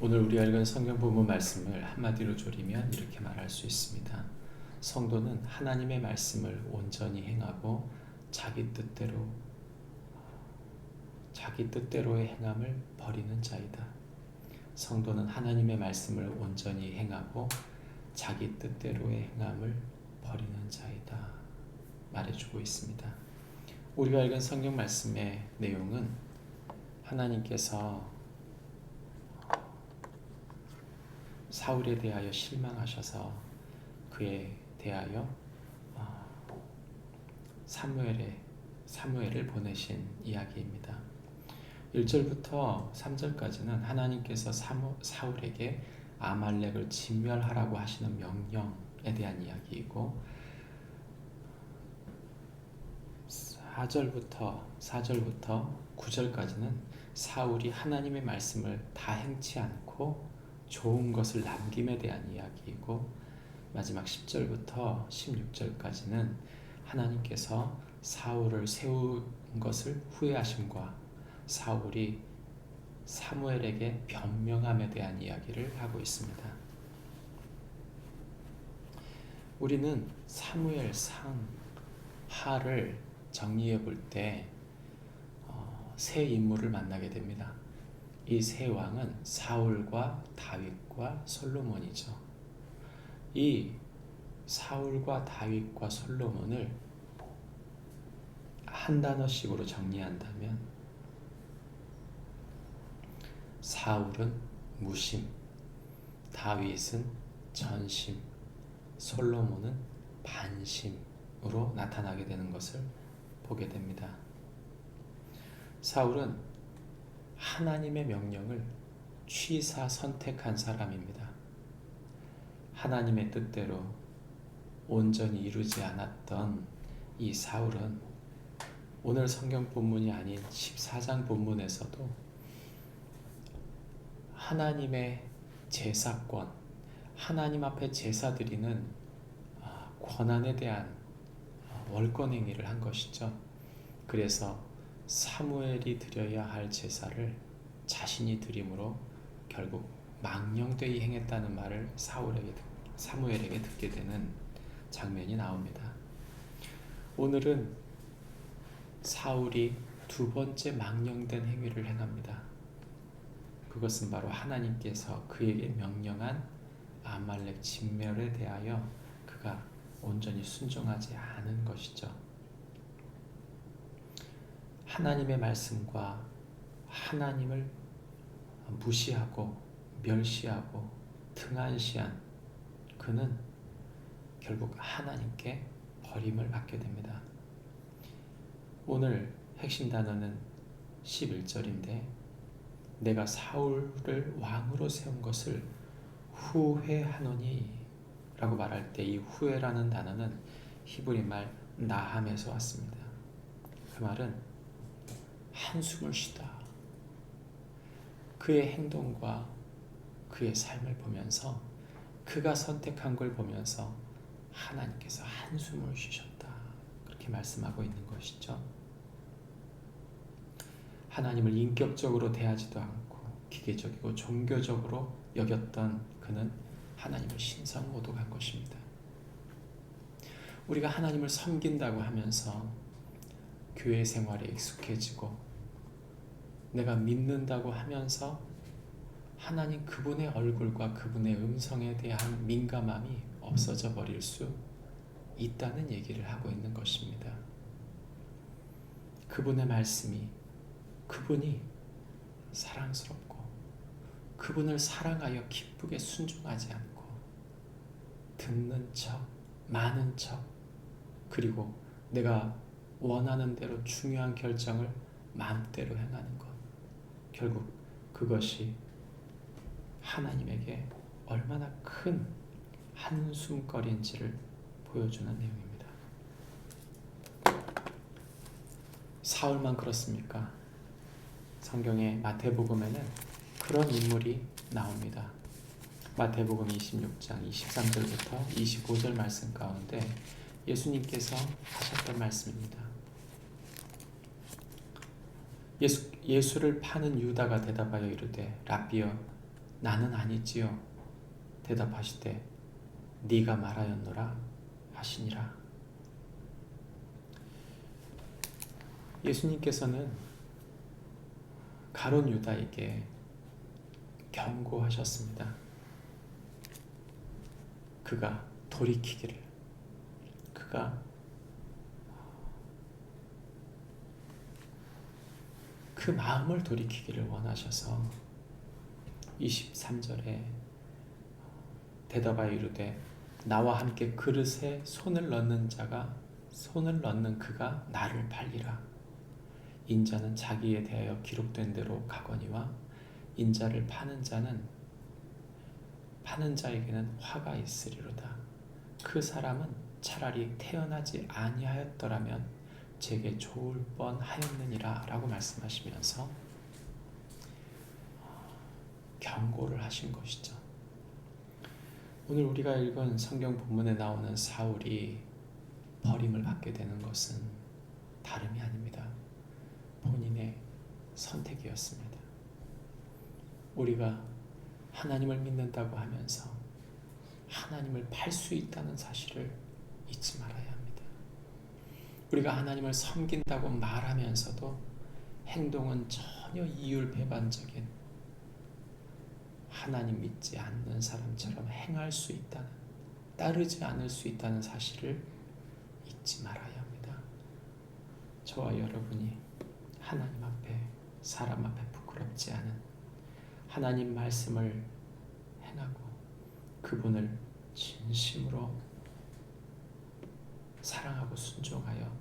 오늘 우리가 읽은 성경 본문 말씀을 한마디로 조리면 이렇게 말할 수 있습니다. 성도는 하나님의 말씀을 온전히 행하고 자기 뜻대로의 행함을 버리는 자이다. 성도는 하나님의 말씀을 온전히 행하고 자기 뜻대로의 행함을 버리는 자이다. 말해주고 있습니다. 우리가 읽은 성경 말씀의 내용은 하나님께서 사울에 대하여 실망하셔서 그에 대하여 사무엘을 보내신 이야기입니다. 1절부터 3절까지는 하나님께서 사울에게 아말렉을 진멸하라고 하시는 명령에 대한 이야기이고 4절부터 9절까지는 사울이 하나님의 말씀을 다 행치 않고 좋은 것을 남김에 대한 이야기이고 마지막 10절부터 16절까지는 하나님께서 사울을 세운 것을 후회하심과 사울이 사무엘에게 변명함에 대한 이야기를 하고 있습니다. 우리는 사무엘상 하를 정리해 볼 때 세 인물을 만나게 됩니다. 이 세 왕은 사울과 다윗과 솔로몬이죠. 이 사울과 다윗과 솔로몬을 한 단어씩으로 정리한다면 사울은 무심, 다윗은 전심, 솔로몬은 반심으로 나타나게 되는 것을 보게 됩니다. 사울은 하나님의 명령을 취사 선택한 사람입니다. 하나님의 뜻대로 온전히 이루지 않았던 이 사울은 오늘 성경 본문이 아닌 14장 본문에서도 하나님의 제사권, 하나님 앞에 제사 드리는 권한에 대한 월권행위를 한 것이죠. 그래서 사무엘이 드려야 할 제사를 자신이 드림으로 결국 망령되이 행했다는 말을 사무엘에게 듣게 되는 장면이 나옵니다. 오늘은 사울이 두 번째 망령된 행위를 행합니다. 그것은 바로 하나님께서 그에게 명령한 아말렉 진멸에 대하여 그가 온전히 순종하지 않은 것이죠. 하나님의 말씀과 하나님을 무시하고 멸시하고 등한시한 그는 결국 하나님께 버림을 받게 됩니다. 오늘 핵심 단어는 11절인데 내가 사울을 왕으로 세운 것을 후회하노니 라고 말할 때 이 후회라는 단어는 히브리 말 나함에서 왔습니다. 그 말은 한숨을 쉬다. 그의 행동과 그의 삶을 보면서 그가 선택한 걸 보면서 하나님께서 한숨을 쉬셨다. 그렇게 말씀하고 있는 것이죠. 하나님을 인격적으로 대하지도 않고 기계적이고 종교적으로 여겼던 그는 하나님을 신성모독한 것입니다. 우리가 하나님을 섬긴다고 하면서 교회 생활에 익숙해지고 내가 믿는다고 하면서 하나님 그분의 얼굴과 그분의 음성에 대한 민감함이 없어져 버릴 수 있다는 얘기를 하고 있는 것입니다. 그분의 말씀이 그분이 사랑스럽고 그분을 사랑하여 기쁘게 순종하지 않고 듣는 척, 많은 척, 그리고 내가 원하는 대로 중요한 결정을 마음대로 행하는 것, 결국 그것이 하나님에게 얼마나 큰 한숨거리인지를 보여주는 내용입니다. 사울만 그렇습니까? 성경의 마태복음에는 그런 인물이 나옵니다. 마태복음 26장 23절부터 25절 말씀 가운데 예수님께서 하셨던 말씀입니다. 예수를 파는 유다가 대답하여 이르되 라삐여 나는 아니지요. 대답하시되 네가 말하였노라 하시니라. 예수님께서는 가룟 유다에게 경고하셨습니다. 그가 돌이키기를, 그가 그 마음을 돌이키기를 원하셔서 23절에 대답하여 이르되 나와 함께 그릇에 손을 넣는 그가 나를 팔리라. 인자는 자기에 대하여 기록된 대로 가거니와 인자를 파는 자에게는 화가 있으리로다. 그 사람은 차라리 태어나지 아니하였더라면 제게 좋을 뻔하였느니라 라고 말씀하시면서 경고를 하신 것이죠. 오늘 우리가 읽은 성경 본문에 나오는 사울이 버림을 받게 되는 것은 다름이 아닙니다. 본인의 선택이었습니다. 우리가 하나님을 믿는다고 하면서 하나님을 팔 수 있다는 사실을 잊지 말아야 합니다. 우리가 하나님을 섬긴다고 말하면서도 행동은 전혀 이율배반적인 하나님 믿지 않는 사람처럼 행할 수 있다는, 따르지 않을 수 있다는 사실을 잊지 말아야 합니다. 저와 여러분이 하나님 앞에, 사람 앞에 부끄럽지 않은 하나님 말씀을 행하고 그분을 진심으로 사랑하고 순종하여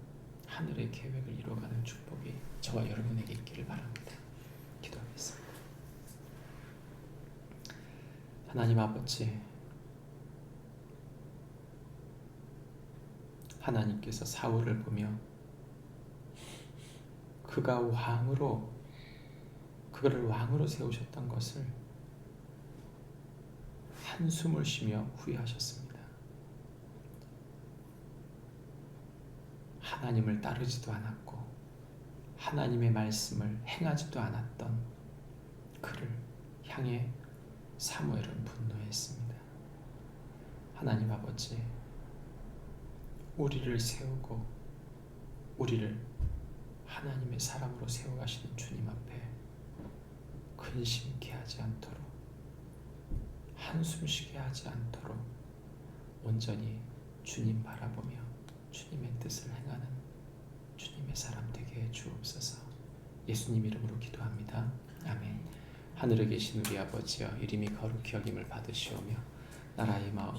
하늘의 계획을 이루어가는 축복이 저와 여러분에게 있기를 바랍니다. 기도하겠습니다. 하나님 아버지, 하나님께서 사울을 보며 그를 왕으로 세우셨던 것을 한숨을 쉬며 후회하셨습니다. 하나님을 따르지도 않았고 하나님의 말씀을 행하지도 않았던 그를 향해 사무엘은 분노했습니다. 하나님 아버지, 우리를 세우고 우리를 하나님의 사람으로 세워가시는 주님 앞에 근심케 하지 않도록, 한숨 쉬게 하지 않도록 온전히 주님 바라보며 주님의 뜻을 행하는 주님의 사람 되게 해 주옵소서. 예수님 이름으로 기도합니다. 아멘. 하늘에 계신 우리 아버지여, 이름이 거룩히 여김을 받으시오며 나라의 마음